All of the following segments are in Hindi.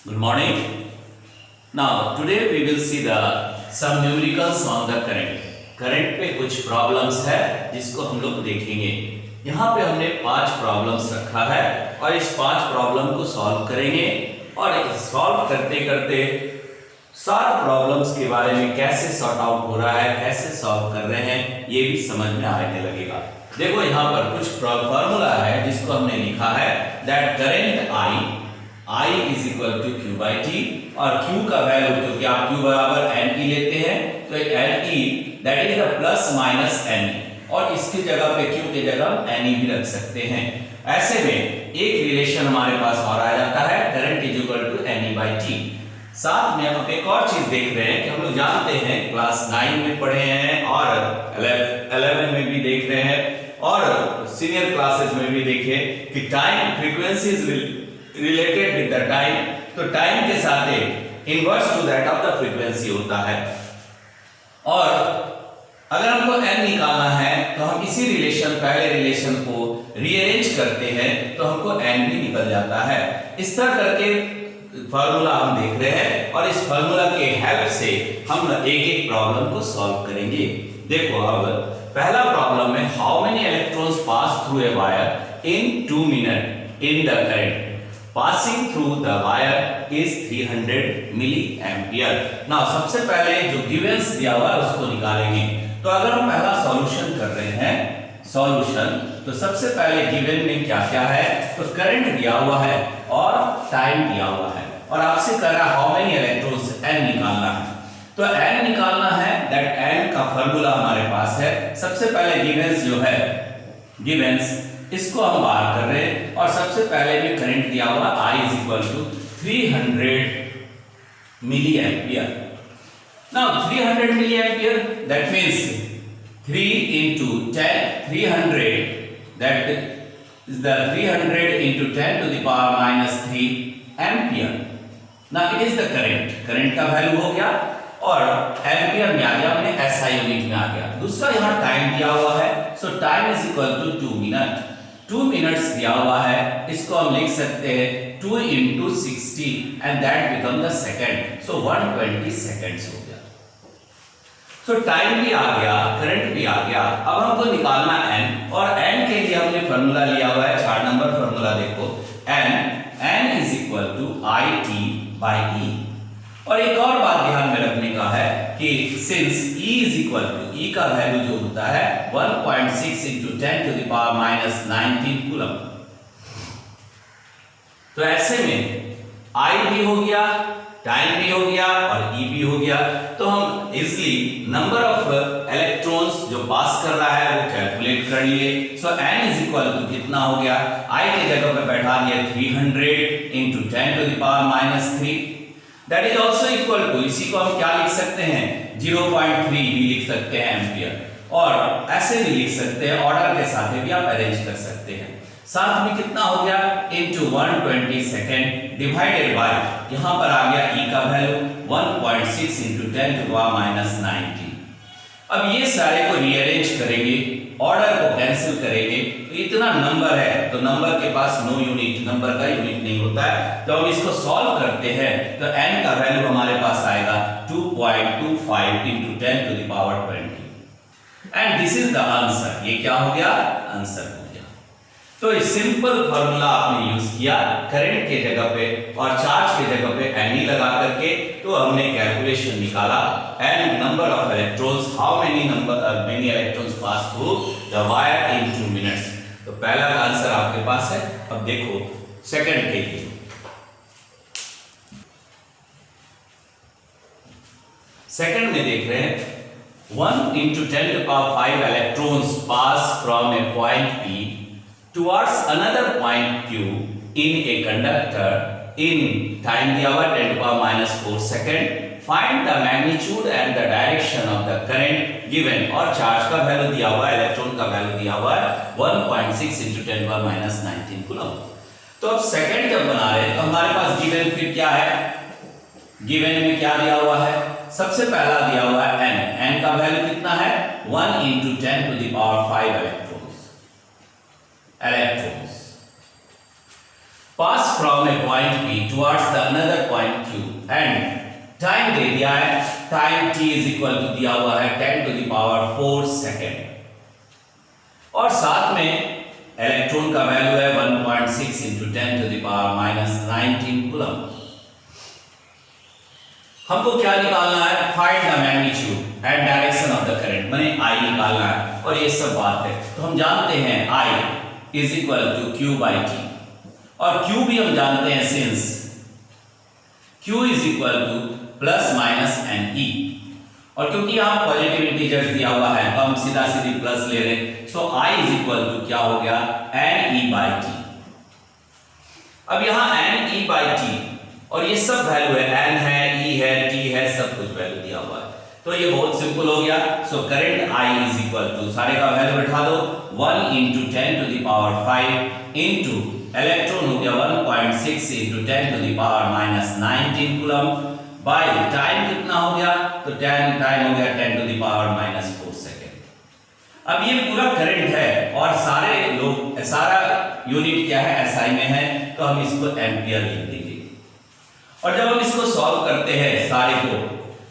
Good morning. Now today we will see the some numericals on the current. Current पे कुछ प्रॉब्लम्स है जिसको हम लोग देखेंगे। यहाँ पे हमने 5 प्रॉब्लम्स रखा है और इस 5 प्रॉब्लम को सॉल्व करेंगे और सॉल्व करते करते सारे प्रॉब्लम्स के बारे में कैसे सॉर्ट आउट हो रहा है, कैसे सॉल्व कर रहे हैं, ये भी समझ में आने लगेगा। देखो यहाँ पर कुछ फॉर्मूला है जिसको हमने लिखा है that current I is equal to Q by T और Q का वैल्यू क्योंकि आप Q बराबर NE लेते हैं तो NE that is the plus minus NE और इसकी जगह पे Q की जगह NE भी रख सकते हैं। ऐसे में एक रिलेशन हमारे पास और आ जाता है current is equal to NE by T। साथ में हम एक और चीज देख रहे हैं कि हम लोग जानते हैं क्लास 9 में पढ़े हैं और 11 में भी देख रहे हैं और सीनियर क्लासेस में भी देखे कि time frequency is related with the time, तो टाइम के साथ एक inverse two that of the frequency होता है और अगर हमको n निकालना है तो हम इसी रिलेशन पहले रिलेशन को रीअरेंज करते हैं तो हमको n भी निकल जाता है। इस तरह करके फार्मूला हम देख रहे हैं और इस फार्मूला के हेल्प से हम एक एक प्रॉब्लम को सॉल्व करेंगे। देखो अब पहला प्रॉब्लम है how many electrons pass through a wire in 2 minute in the current passing through the wire is 300 milliampere। now सबसे पहले जो गिवन्स दिया हुआ है उसको निकालेंगे। तो अगर हम पहला सॉल्यूशन कर रहे हैं सॉल्यूशन तो सबसे पहले गिवन में क्या क्या है तो करंट दिया हुआ है और टाइम दिया हुआ है और आपसे कह रहा है हाउ मेनी इलेक्ट्रॉन्स n निकालना है। तो n निकालना है दैट n का फार्मूला हमारे पास है। सबसे पहले गिवन्स जो है गिवन्स इसको हम बाहर कर रहे हैं और सबसे पहले में करंट दिया हुआ I is equal to 300 milliampere। now 300 milliampere that means 3 into 10 300 that is the 300 into 10 to the power minus 3 ampere। now it is the current का वैल्यू हो गया और एम्पियर में आ गया, हमने SI यूनिट में आ गया। दूसरा यहाँ टाइम दिया हुआ है so time is equal to 2 minute. 2 minutes दिया हुआ है इसको हम लिख सकते हैं 2 into 60 and that become the second so 120 seconds हो गया। so टाइम भी आ गया, करंट भी आ गया। अब हमको निकालना n और n के लिए हमने फार्मूला लिया हुआ है 4 नंबर फार्मूला देखो n is equal to IT by E। और एक और बात ध्यान में रखने का है कि since E is equal to E का वैल्यू जो होता है 1.6 into 10 to the power minus 19 coulomb. तो ऐसे में I भी हो गया, टाइम भी हो गया और E भी हो गया तो हम इजीली नंबर ऑफ इलेक्ट्रॉन्स जो पास कर रहा है वो कैलकुलेट कर लिए। सो n is equal to कितना हो गया, I के जगह पे बैठा दिया 300 into 10 to the power minus 3 that is also equal to इसी को हम क्या लिख सकते हैं 0.3 भी लिख सकते हैं एम्पियर और ऐसे भी लिख सकते हैं, ऑर्डर के साथ भी आप अरेंज कर सकते हैं। साथ में कितना हो गया into 120 सेकंड डिवाइडेड बाय यहां पर आ गया E का value 1.6 into 10 to the power minus 19। अब ये सारे को रीअरेंज करेंगे, ऑर्डर को कैंसिल करेंगे तो इतना नंबर है तो नंबर के पास नो यूनिट, नंबर का यूनिट नहीं होता है। तो हम इसको सॉल्व करते हैं तो n का वैल्यू हमारे पास आएगा 2.25 into 10 to the power 20 and this is the answer। ये क्या हो गया, आंसर हो गया। तो इस सिंपल फार्मूला आपने यूज किया करंट के जगह पे और चार्ज के जगह पे NE लगा करके तो हमने कैलकुलेशन निकाला n number of electrons how many electrons pass through the wire in 2 minutes. तो पहला का आंसर आपके पास है। अब देखो सेकंड के लिए सेकंड में देख रहे हैं 1 into 10 to the power 5 electrons pass from a point P towards another point Q in a conductor in time दिया हुआ 10 to the power minus 4 second। find the magnitude and the direction of the current given और चार्ज का वैल्यू दिया हुआ है, इलेक्ट्रॉन का वैल्यू दिया हुआ है 1.6 into 10 to the power minus 19 coulomb. तो अब सेकंड जब बना रहे तो हमारे पास गिवन फिर क्या है, गिवन में क्या दिया हुआ है, सबसे पहला दिया हुआ है n का वैल्यू कितना है 1 into 10 to the power 5 electrons pass from a point P towards the another point time दे दिया है, time t is equal to दिया हुआ है 10 टू द पावर 4 सेकेंड, और साथ में इलेक्ट्रॉन का वैल्यू है 1.6 into 10 to the power minus 19 coulomb. हमको क्या निकालना है? Find the magnitude and direction of the current, माने I निकालना है, और ये सब बात है। तो हम जानते हैं I is equal to Q by T, और Q भी हम जानते हैं since Q is equal to plus minus n e, और क्योंकि यहाँ पॉजिटिव इंटीजर्स दिया हुआ है तो हम सीधा सीधी प्लस ले रहे हैं, so I is equal to क्या हो गया? N e by t. अब यहाँ एन ई बाई टी और ये सब वैल्यू है, n है, e है, t है, सब कुछ वैल्यू दिया हुआ है, तो ये बहुत सिंपल हो गया। So current I is equal to, सारे का वैल्यू बैठा दो, 1 into 10 to the power 5 into electron हो गया 1.6 into 10 to the power minus 19 coulomb, by time कितना हो गया? तो टाइम हो गया 10 to the power minus 4 second. अब ये पूरा करंट है और सारा यूनिट क्या है? SI में है, तो हम इसको एम्पियर लिख देंगे। और जब हम इसको सॉल्व करते हैं सारे को,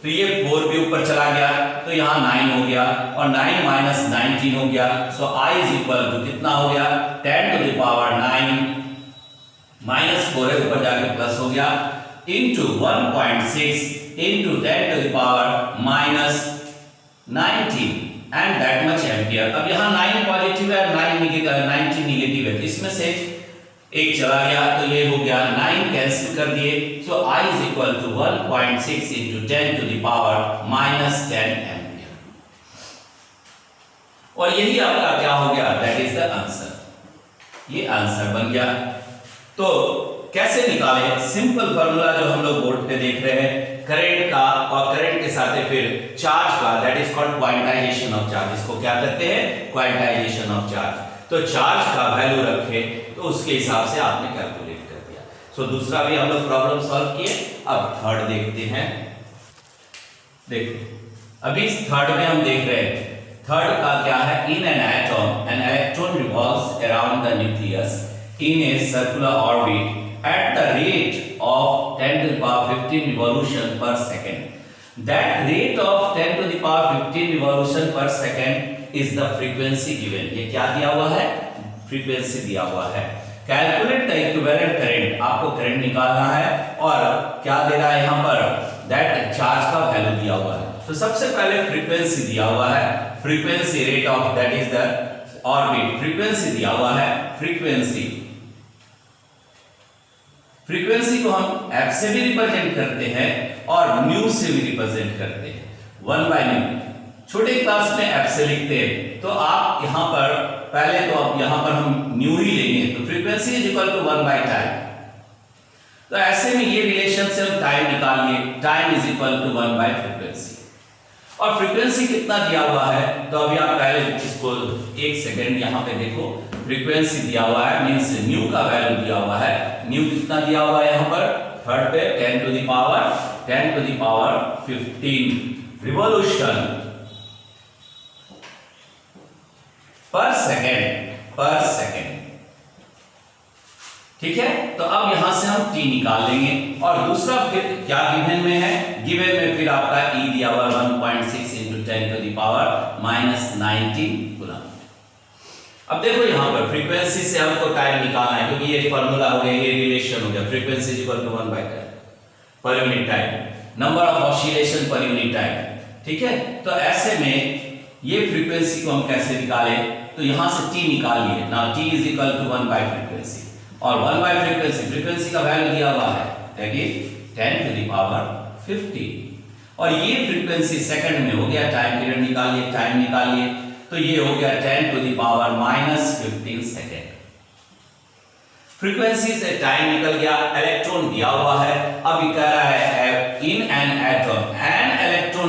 तो ये 4 भी ऊपर चला गया, तो यहाँ 9 हो गया, और 9 माइनस 19 हो गया, सो I इज इक्वल टू कितना हो गया? 10 टू द पावर 9 माइनस 4 है, ऊपर जाके प्लस हो गया, into 1.6 into 10 to the power minus 19 and that much ampere. अब यहाँ 9 पॉजिटिव है, 19 निगेटिव है, तो इसमें से एक चला गया, तो ये हो गया 9 कैंसिल कर दिए, so I is equal to 1.6 into 10 to the power minus 10 ampere, और यही आपका क्या हो गया? That is the answer. ये आंसर बन गया। तो कैसे निकाले? सिंपल फार्मूला जो हम लोग बोर्ड पे देख रहे हैं, करंट का और करंट के साथ फिर चार्ज का, that is called quantization of charge. इसको क्या कहते हैं? Quantization of charge. तो चार्ज का वैल्यू रखे तो उसके हिसाब से आपने कैलकुलेट कर दिया। सो दूसरा भी हम लोग प्रॉब्लम सॉल्व किए। अब थर्ड देखते हैं। देखो अभी थर्ड में हम देख रहे हैं, थर्ड का क्या है? In an atom an electron revolves around the nucleus in a circular orbit at the rate of 10 to the power 15 revolution per second. That rate of 10 to the power 15 revolution per second is the frequency given. ये क्या दिया हुआ है? फ्रीक्वेंसी दिया हुआ है। कैलकुलेट द इक्विवेलेंट करंट, आपको करंट निकालना है, और क्या दे रहा है यहाँ पर? दैट चार्ज का वैल्यू दिया हुआ है। तो सबसे पहले फ्रीक्वेंसी दिया हुआ है, frequency rate of that is the orbit, frequency दिया हुआ है, फ्रीक्वेंसी को हम f से भी रिप्रेजेंट करते हैं और न्यू से भी रिप्रेजेंट करते हैं, 1 बाय न्यू। छोटे क्लास में f से लिखते हैं, तो आप यहाँ पर पहले तो अब यहाँ पर हम न्यू ही लेंगे, तो frequency is equal to 1 by time. तो ऐसे में ये रिलेशन से हम टाइम निकाल लिए, time is equal to 1 by frequency. और फ्रीक्वेंसी कितना दिया हुआ है? तो अभी आप पहले इसको एक सेकंड यहाँ पे देखो, फ्रीक्वेंसी दिया हुआ है मींस न्यू का वैल्यू दिया हुआ है। न्यू कितना दिया हुआ है यहाँ पर? थर्ड पे 10 टू द पावर 15 रिवॉल्यूशन पर सेकेंड। ठीक है, तो अब यहां से हम t निकाल लेंगे, और दूसरा फिर क्या गिवन में है? गिवन में फिर आपका e दिया हुआ 1.6 into 10 to the power minus 19 coulomb. अब देखो यहाँ पर फ्रीक्वेंसी से हमको टाइम निकालना है, क्योंकि ये फार्मूला हो गया, ये रिलेशन हो गया, frequency is equal to 1 by time पर unit time, number of oscillation पर यूनिट टाइम। ठीक है, तो ऐसे में ये फ्रीक्वेंसी को हम कैसे निकालें? तो यहां से t निकाल लिए ना, t is equal to 1 by frequency, और 1 बाय फ्रीक्वेंसी का वैल्यू दिया हुआ है that is 10 to the power 15, और ये फ्रीक्वेंसी सेकंड में हो गया। टाइम पीरियड निकाल लिए, तो ये हो गया 10 to the power minus 15 second. Frequency से टाइम निकल गया, इलेक्ट्रॉन दिया हुआ है। अब ये कह रहा है in an atom an electron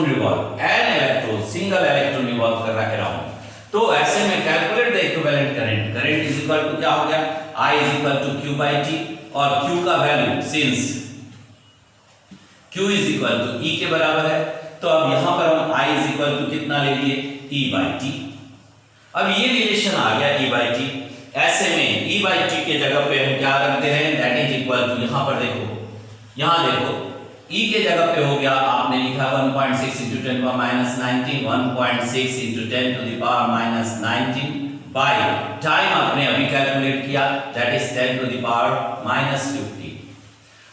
single electron revolve कर रहा है अराउंड। तो ऐसे में calculate the equivalent current is equal to क्या हो गया? I is equal to Q by T, और Q का वैल्यू since Q is equal to E के बराबर है, तो अब यहां पर हम I इज इक्वल टू कितना ले लिए? E by T। अब ये रिलेशन आ गया E बाई T। ऐसे में E बाई T के जगह पे हम क्या रखते हैं? दैट इज इक्वल टू, यहां पर देखो, यहां देखो E के जगह पे हो गया, आपने लिखा 1.6 into 10 power minus 19, 1.6 into 10 to the power minus 19 by time आपने अभी कैलकुलेट किया, that is 10 to the power minus 50।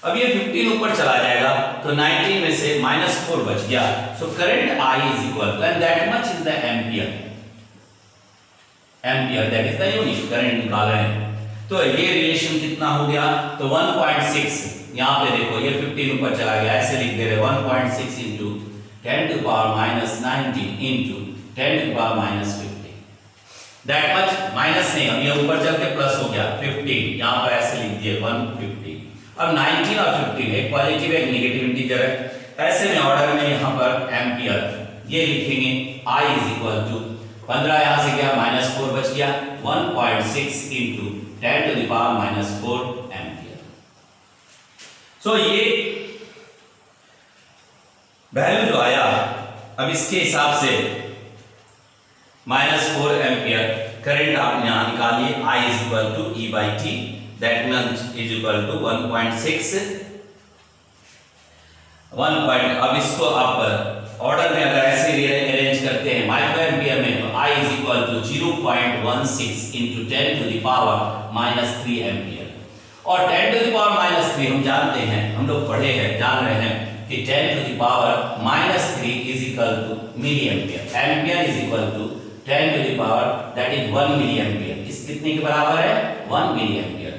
अब ये 15 ऊपर चला जाएगा तो 19 में से -4 बच गया। So current I is equal to, and that much is the ampere, that is the unit current निकाल रहे हैं। तो ये रिलेशन कितना हो गया, तो 1.6, यहाँ पे देखो ये 15 ऊपर चला गया, ऐसे लिख दे रहे 1.6 into 10 to the power minus 19 into 10 to the power minus 50, that much minus नहीं, अब ये ऊपर चल के प्लस हो गया 15, यहाँ पर ऐसे लिख दिए 150। अब 19 और 15 एक पॉजिटिव एक नेगेटिव इंटीजर है, ऐसे में ऑर्डर में यहाँ पर एम्पियर ये लिखेंगे I is equal to 15 यहाँ से गया -4 बच गया, 1.6 into 10 to the power minus 4 ampere. So ये वैल्यू जो आया, अब इसके हिसाब से -4 एम्पियर करंट आपने यहाँ निकालिए, I is equal to E by T, that means is equal to 1.6 अब इसको आप ऑर्डर में अगर ऐसे अरेंज करते हैं माइक्रो एम्पियर में, तो I is equal to 0.16 into 10 to the power minus 3 ampere. और 10 to the power minus 3 हम जानते हैं, हम लोग पढ़े हैं, जान रहे हैं कि 10 to the power minus 3 is equal to milli ampere, ampere is equal to 10 to the power that is 1 milli ampere. इस कितने के बराबर है, 1 मिली एम्पियर।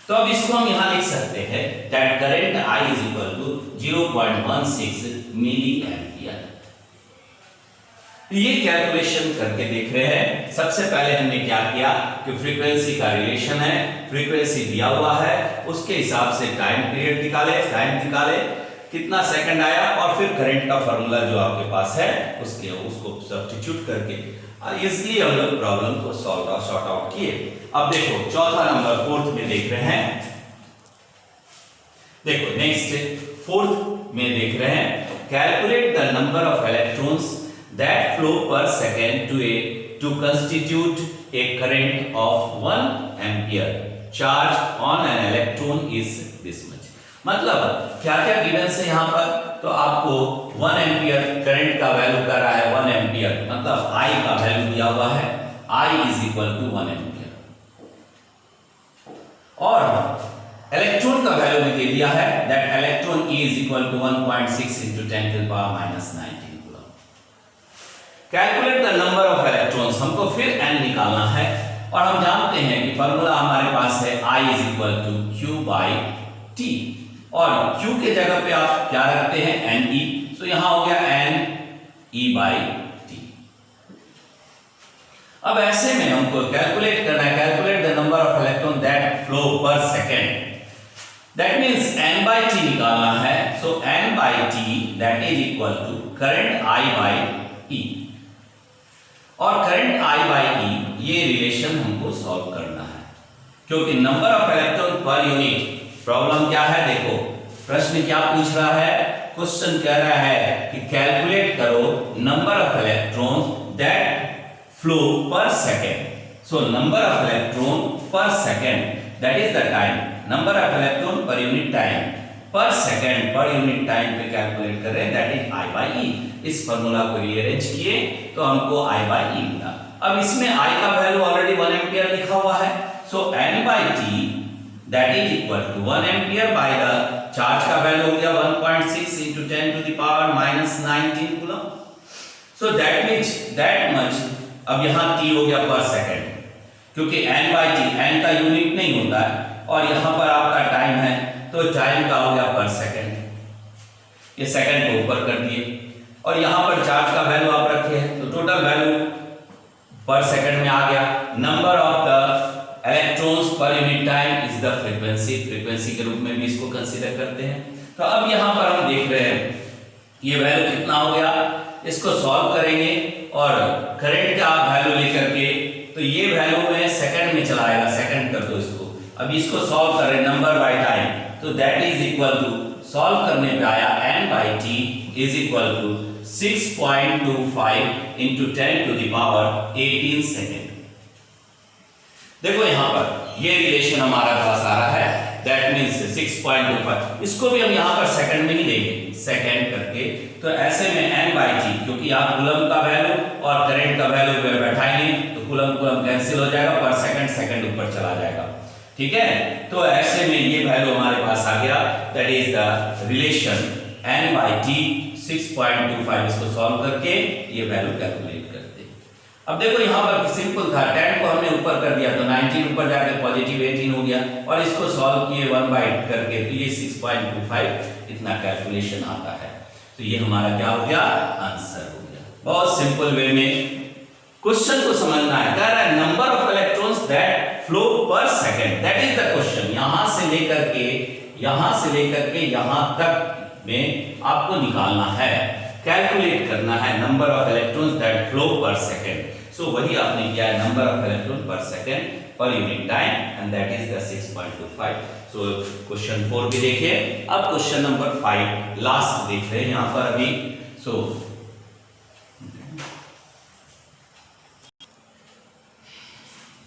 तो अब इसको हम यहाँ लिख सकते हैं that current I is equal to 0.16 milli ampere. ये कैलकुलेशन करके देख रहे हैं। सबसे पहले हमने क्या किया कि फ्रीक्वेंसी का रिलेशन है, फ्रीक्वेंसी दिया हुआ है, उसके हिसाब से टाइम पीरियड निकाले, कितना सेकंड आया, और फिर करंट का फार्मूला जो आपके पास है उसको सब्स्टिट्यूट करके इसलिए हम लोग प्रॉब्लम को सॉर्ट आउट किए। अब देखो चौथा नंबर फोर्थ में देख रहे हैं, देखो नेक्स्ट फोर्थ में देख रहे हैं, calculate the number of electrons that flow per second to constitute a current of 1 ampere charge on an electron is this much। मतलब क्या क्या गिवन है यहाँ पर, तो आपको 1 एम्पियर करंट का वैल्यू कर रहा है, 1 एम्पियर मतलब I का वैल्यू दिया हुआ है, I is equal to 1 ampere, और इलेक्ट्रॉन का वैल्यू भी दे दिया है that electron E is equal to 1.6 into 10 to the power minus 19। Calculate the number of electrons, हमको फिर n निकालना है, और हम जानते हैं कि फार्मूला हमारे पास है I is equal to Q by T, और Q के जगह पे आप क्या रखते हैं Ne, तो यहां हो गया n E by T। अब ऐसे में हमको कैलकुलेट करना है, calculate the number of electron that flow per second, that means n by T निकालना है, so n by T that is equal to current I by E, और करंट I by E ये रिलेशन हमको सॉल्व करना है, क्योंकि number of electron per unit problem क्या है, देखो प्रश्न क्या पूछ रहा है, क्वेश्चन कह रहा है कि कैलकुलेट करो number of electrons that flow per second. So number of electron per second that is the time, number of electron per unit time, per second per unit time पे कैलकुलेट कर रहे हैं, that is I by E। इस फार्मूला को रीअरेंज किए तो हमको I by E मिला। अब इसमें I का वैल्यू ऑलरेडी 1 एम्पियर लिखा हुआ है, so n by T that is equal to 1 ampere by the charge का वैल्यू हो गया 1.6 into 10 to the power minus 19 coulomb, so that means that much. अब यहाँ T हो गया पर सेकेंड, क्योंकि n by T n का यूनिट नहीं होता है, और यहाँ पर आपका टाइम है तो टाइम का हो गया पर सेकेंड, ये सेकेंड को ऊपर कर दिए, और यहाँ पर चार्ज का वैल्यू आप रखे हैं, तो टोटल वैल्यू पर सेकंड में आ गया। नंबर ऑफ द इलेक्ट्रॉन्स पर unit time is the frequency, frequency के रूप में भी इसको कंसीडर करते हैं। तो अब यहाँ पर हम देख रहे हैं ये वैल्यू कितना हो गया, इसको सॉल्व करेंगे और करंट का वैल्यू लेकर के, तो ये वैल्यू में सेकंड में चला आएगा, सेकंड कर दो इसको। अब इसको सॉल्व कर रहे हैं नंबर बाय टाइम, तो that is equal to, solve करने पे आया n by t is equal to 6.25 into 10 to the power 18 second. देखो यहां पर ये रिलेशन हमारा पास आ रहा है दैट मींस 6.25, इसको भी हम यहाँ पर सेकंड में ही देंगे, सेकंड करके। तो ऐसे में n/t, क्योंकि आप कूलम का वैल्यू और करंट का वैल्यू बैठाएंगे तो कूलम कूलम कैंसिल हो जाएगा, पर सेकंड सेकंड ऊपर चला जाएगा, ठीक है। तो ऐसे में ये वैल्यू हमारे पास आ गया, that is the relation n/t 6.25। इसको सॉल्व करके ये वैल्यू कैलकुलेट करते हैं। अब देखो यहाँ पर सिंपल था, 10 को हमने ऊपर कर दिया तो 19 ऊपर जाकर पॉजिटिव 18 हो गया, और इसको सॉल्व किए 1/8 करके तो ये 6.25 इतना कैलकुलेशन आता है। तो ये हमारा क्या हो गया, आंसर हो गया। बहुत सिंपल वे में क्वेश्चन को समझना है। कह रहा है number of electrons that flow per second, that is the question. यहां से लेकर के यहां तक में आपको निकालना है, कैलकुलेट करना है number of electrons that flow per second. सो वही आपने किया है, नंबर ऑफ इलेक्ट्रॉन पर सेकंड पर unit time, and that is the 6.25। So question 4 भी देखिए। अब क्वेश्चन नंबर 5 लास्ट देख रहे हैं यहां पर अभी। सो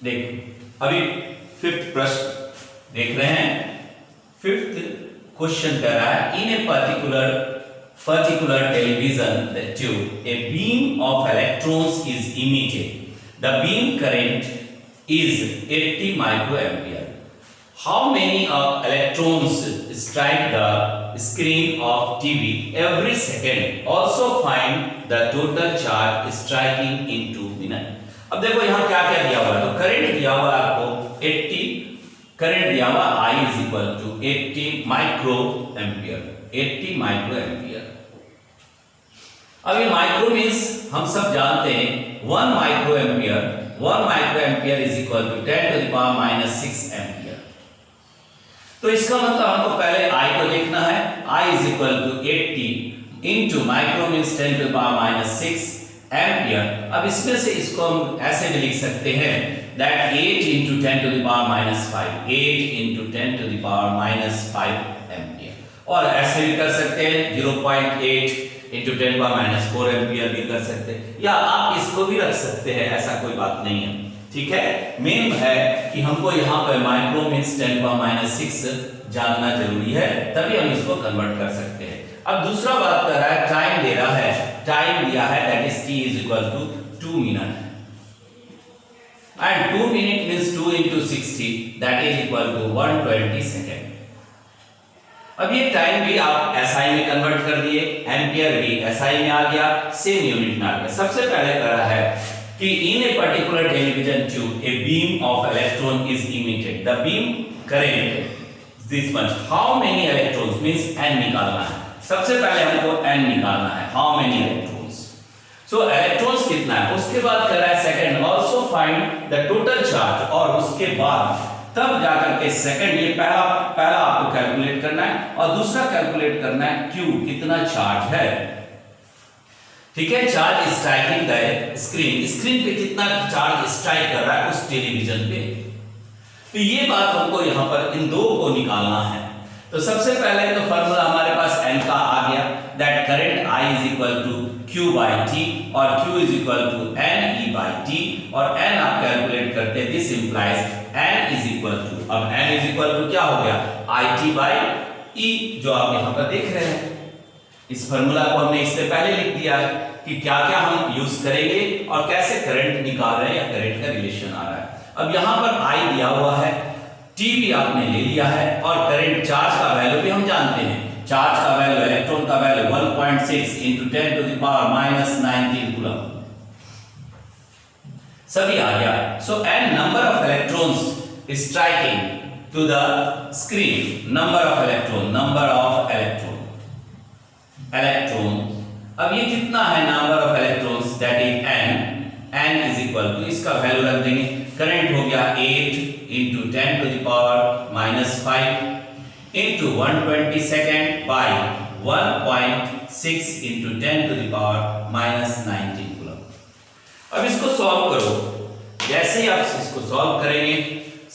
देखो अभी 5th प्रश्न देख रहे हैं। 5th क्वेश्चन कह रहा है, इन ए particular television tube a beam of electrons is emitted, the beam current is 80 microampere. How many electrons strike the screen of TV every second? Also find the total charge striking in 2 minutes. अब देखो यहाँ क्या क्या दिया हुआ है, तो करंट दिया हुआ है आपको 80, करंट दिया हुआ I is equal to 80 micro ampere, 80 micro ampere. अब ये माइक्रो मींस हम सब जानते हैं 1 micro ampere is equal to 10 to the power -6 ampere. तो इसका मतलब हमको पहले I को देखना है, I is equal to 80 into micro means 10 to the power -6 ampere. अब इसमें से इसको हम ऐसे भी लिख सकते हैं that 8 into 10 to the power -5, 8 into 10 to the power -5 ampere. और ऐसे भी कर सकते हैं 0.8 into 10 to the power -4 ampere भी कर सकते हैं, या आप इसको भी रख सकते हैं, ऐसा कोई बात नहीं है, ठीक है। मेन है कि हमको यहाँ पर micro means 10 to the power -6 जानना जरूरी है, तभी हम इसको कन्वर्ट कर सकते हैं। अब दूसरा बात कर रहा है, टाइम दे रहा है, टाइम दिया है that is t is equal to 2 minute, and 2 minute means 2 into 60 that is equal to 120 second. अब ये टाइम भी आप SI में कन्वर्ट कर दिए, एम्पियर भी SI में आ गया, सेम यूनिट में आ गया। सबसे पहले कर रहा है कि in a particular television tube a beam of electron is emitted, the beam current this much, how many electrons means n निकालना है। सबसे पहले हमको n निकालना है, how many electrons, so electrons कितना है। उसके बाद कर रहा है second, also find the total charge, और उसके बाद तब जाकर के सेकंड, ये पहला आपको कैलकुलेट करना है, और दूसरा कैलकुलेट करना है q कितना चार्ज है, ठीक है। चार्ज स्ट्राइकिंग द स्क्रीन पे कितना चार्ज स्ट्राइक कर रहा है उस टेलीविजन पे, तो ये बात हमको यहाँ पर इन दो को निकालना है। तो सबसे पहले तो फार्मूला हमारे पास n का आ गया, that current I is equal to Q by T, और Q is equal to N E by T, और N आप कैलकुलेट करते हैं, this implies N is equal to, अब N is equal to क्या हो गया, IT by E, जो आप यहाँ पर देख रहे हैं। इस फार्मूला को हमने इससे पहले लिख दिया है कि क्या क्या हम यूज करेंगे और कैसे करंट निकाल रहे हैं या करंट का रिलेशन आ रहा है। अब यहाँ पर I दिया हुआ है, T भी आपने ले लिया है, और करंट चार्ज का वैल्यू भी हम जानते हैं, चार्ज का वैल्यू, इलेक्ट्रॉन का value 1.6 into 10 to the power -19 coulomb, सभी आ गया। So n number of electrons striking to the screen, number of electron अब ये कितना है, number of electrons that is n is equal to, इसका वैल्यू रख देंगे, करंट हो गया 8 into 10 to the power -5 into 120 second by 1.6 into 10 to the power -19 coulomb. अब इसको सॉल्व करो, जैसे ही आप इसको सॉल्व करेंगे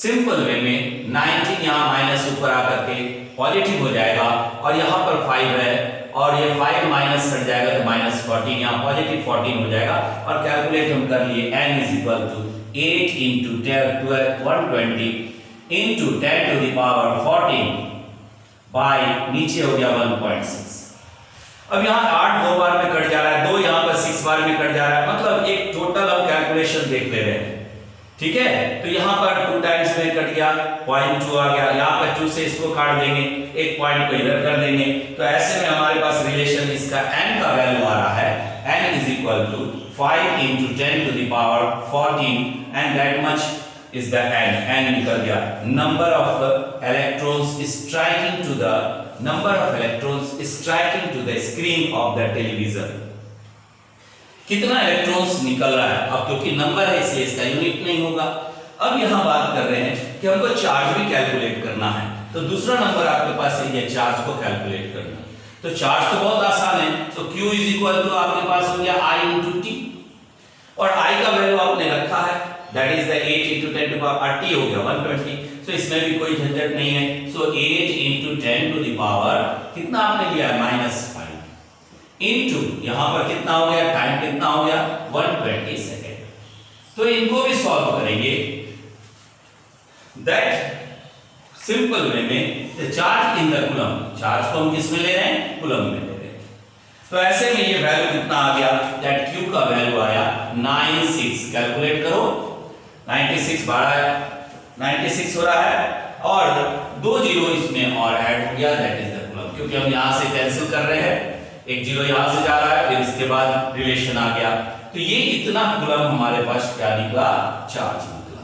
सिंपल वे में 19 यहाँ माइनस ऊपर आकर के पॉजिटिव हो जाएगा, और यहाँ पर 5 है, और ये 5 माइनस हट जाएगा तो -14, यहाँ पॉजिटिव 14 हो जाएगा, और कैलकुलेट हम कर लिए n is equal to 8 into 120 into 10 to the power 14 bye नीचे हो गया 1.6। अब यहाँ 8 2 बार में कट जा रहा है, 2 यहाँ पर 6 बार में कट जा रहा है, मतलब एक टोटल हम कैलकुलेशन देख ले रहे हैं। ठीक है, तो यहाँ पर 2 टाइम्स में कट गया, 0.2 आ गया, यहाँ पर 2 से इसको काट देंगे, एक पॉइंट को इधर कर देंगे, तो ऐसे में हमारे पास रिलेशन इसका n का वैल्यू आ रहा है, n is equal to 5 into 10 to the power 14 and that much is the n निकल गया। number of electrons striking to the screen of the television, कितना इलेक्ट्रॉन्स निकल रहा है। अब क्योंकि नंबर है इसलिए इसका यूनिट नहीं होगा। अब यहाँ बात कर रहे हैं कि हमको चार्ज भी कैलकुलेट करना है, तो दूसरा नंबर आपके पास है ये चार्ज को कैलकुलेट करना। तो चार्ज तो बहुत आसान है, तो Q इज इक्वल टू आपके पास हो गया I इंटू टी, और I का वैल्यू आपने रखा है, that is the 8 into 10 to power t हो गया 120। सो इसमें भी कोई झंझट नहीं है। सो 8 इंटू 10 टू द पावर कितना आपने लिया -5 इंटू यहां पर कितना हो गया, टाइम कितना हो गया 120 सेकेंड। तो इनको भी सॉल्व करेंगे दैट सिंपल वे में the charge in the coulomb, charge को हम किस में ले रहे हैं, कूलम में ले रहे हैं। तो ऐसे में ये वैल्यू कितना आ गया, दैट Q का वैल्यू आया 96। कैलकुलेट करो, 96 बार आया, 96 हो रहा है, और 2 जीरो इसमें और ऐड हो गया, दैट इज द कूलम। क्योंकि हम यहां से कैंसिल कर रहे हैं, एक जीरो यहां से जा रहा है, फिर इसके बाद रिलेशन आ गया, तो ये इतना कूलम हमारे पास क्या निकला, चार्ज निकला।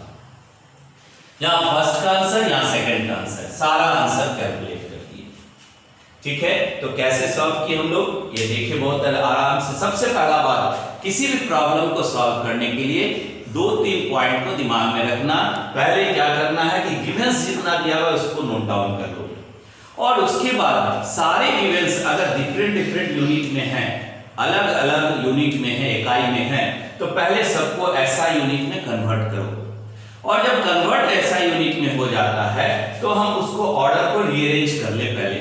यहां फर्स्ट का आंसर, यहां सेकंड का आंसर, सारा आंसर कैलकुलेट कर दिए। ठीक है, तो कैसे सॉल्व किए हम लोग ये देखिए बहुत आराम से। सबसे पहला बात, किसी भी प्रॉब्लम को सॉल्व करने के लिए 2-3 पॉइंट को दिमाग में रखना। पहले क्या करना है कि गिवन्स जितना दिया हुआ उसको नोट डाउन कर लो, और उसके बाद सारे गिवन्स अगर डिफरेंट यूनिट में हैं, अलग अलग यूनिट में है, इकाई में है, तो पहले सबको SI यूनिट में कन्वर्ट करो, और जब कन्वर्ट SI यूनिट में हो जाता है तो हम उसको ऑर्डर को रीअरेंज कर ले पहले,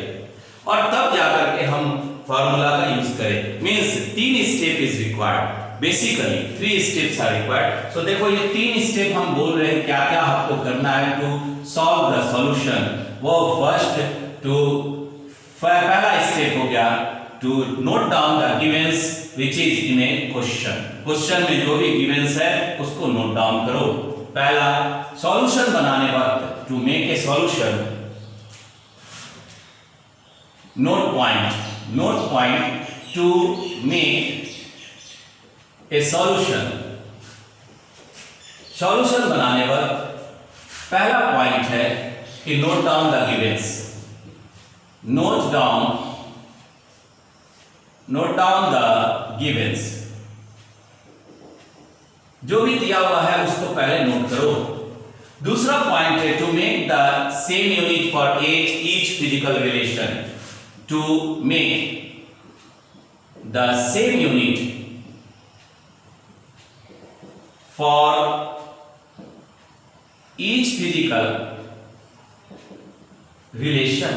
और तब जाकर के हम फार्मूला का यूज करें। Means 3 step is required, basically 3 steps are required. So देखो ये 3 स्टेप हम बोल रहे हैं, क्या क्या आपको करना है टू सॉल्व द सॉल्यूशन। वो फर्स्ट टू पहला स्टेप हो गया to note down the givens which is in a question में जो भी गिवन्स है उसको नोट डाउन करो। पहला सॉल्यूशन बनाने वक्त to make a solution, note point to make a solution बनाने वक्त पहला पॉइंट है कि note down the givens, note down the givens, जो भी दिया हुआ है उसको पहले नोट करो। दूसरा पॉइंट है to make the same unit for each physical relation, to make the same unit for each physical relation,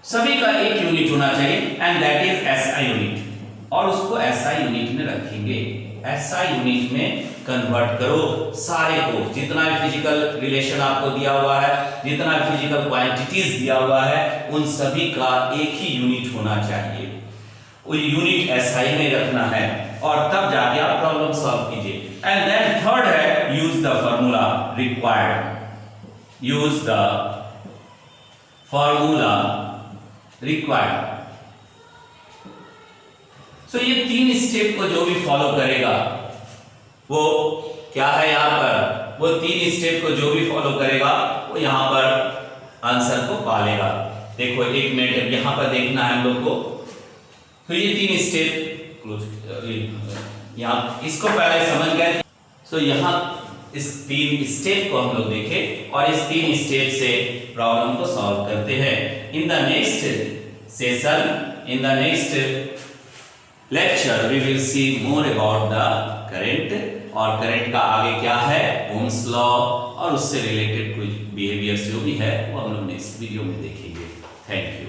सभी का एक यूनिट होना चाहिए, and that is SI unit, और उसको SI यूनिट में रखेंगे। SI यूनिट में कन्वर्ट करो सारे को, जितना भी फिजिकल रिलेशन आपको दिया हुआ है, जितना भी फिजिकल क्वांटिटीज दिया हुआ है, उन सभी का एक ही यूनिट होना चाहिए, वो यूनिट SI में रखना है, और तब जाके आप प्रॉब्लम सॉल्व कीजिए। एंड देन थर्ड है use the formula required, use the formula required. So ये 3 स्टेप को जो भी फॉलो करेगा वो क्या है, यहां पर वो 3 स्टेप को जो भी फॉलो करेगा वो यहां पर आंसर को पा लेगा। देखो 1 मिनट यहां पर देखना है हम लोग को। तो ये 3 स्टेप यहां इसको पहले समझ गए। सो यहां इस 3 स्टेप को हम लोग देखें, और इस 3 स्टेप से प्रॉब्लम को सॉल्व करते हैं। In the next session, in the next lecture we will see more about the current, और करंट का आगे क्या है, ओम्स लॉ, और उससे रिलेटेड कुछ बिहेवियर जो भी है वो हम लोग नेक्स्ट वीडियो में देखेंगे। Thank you.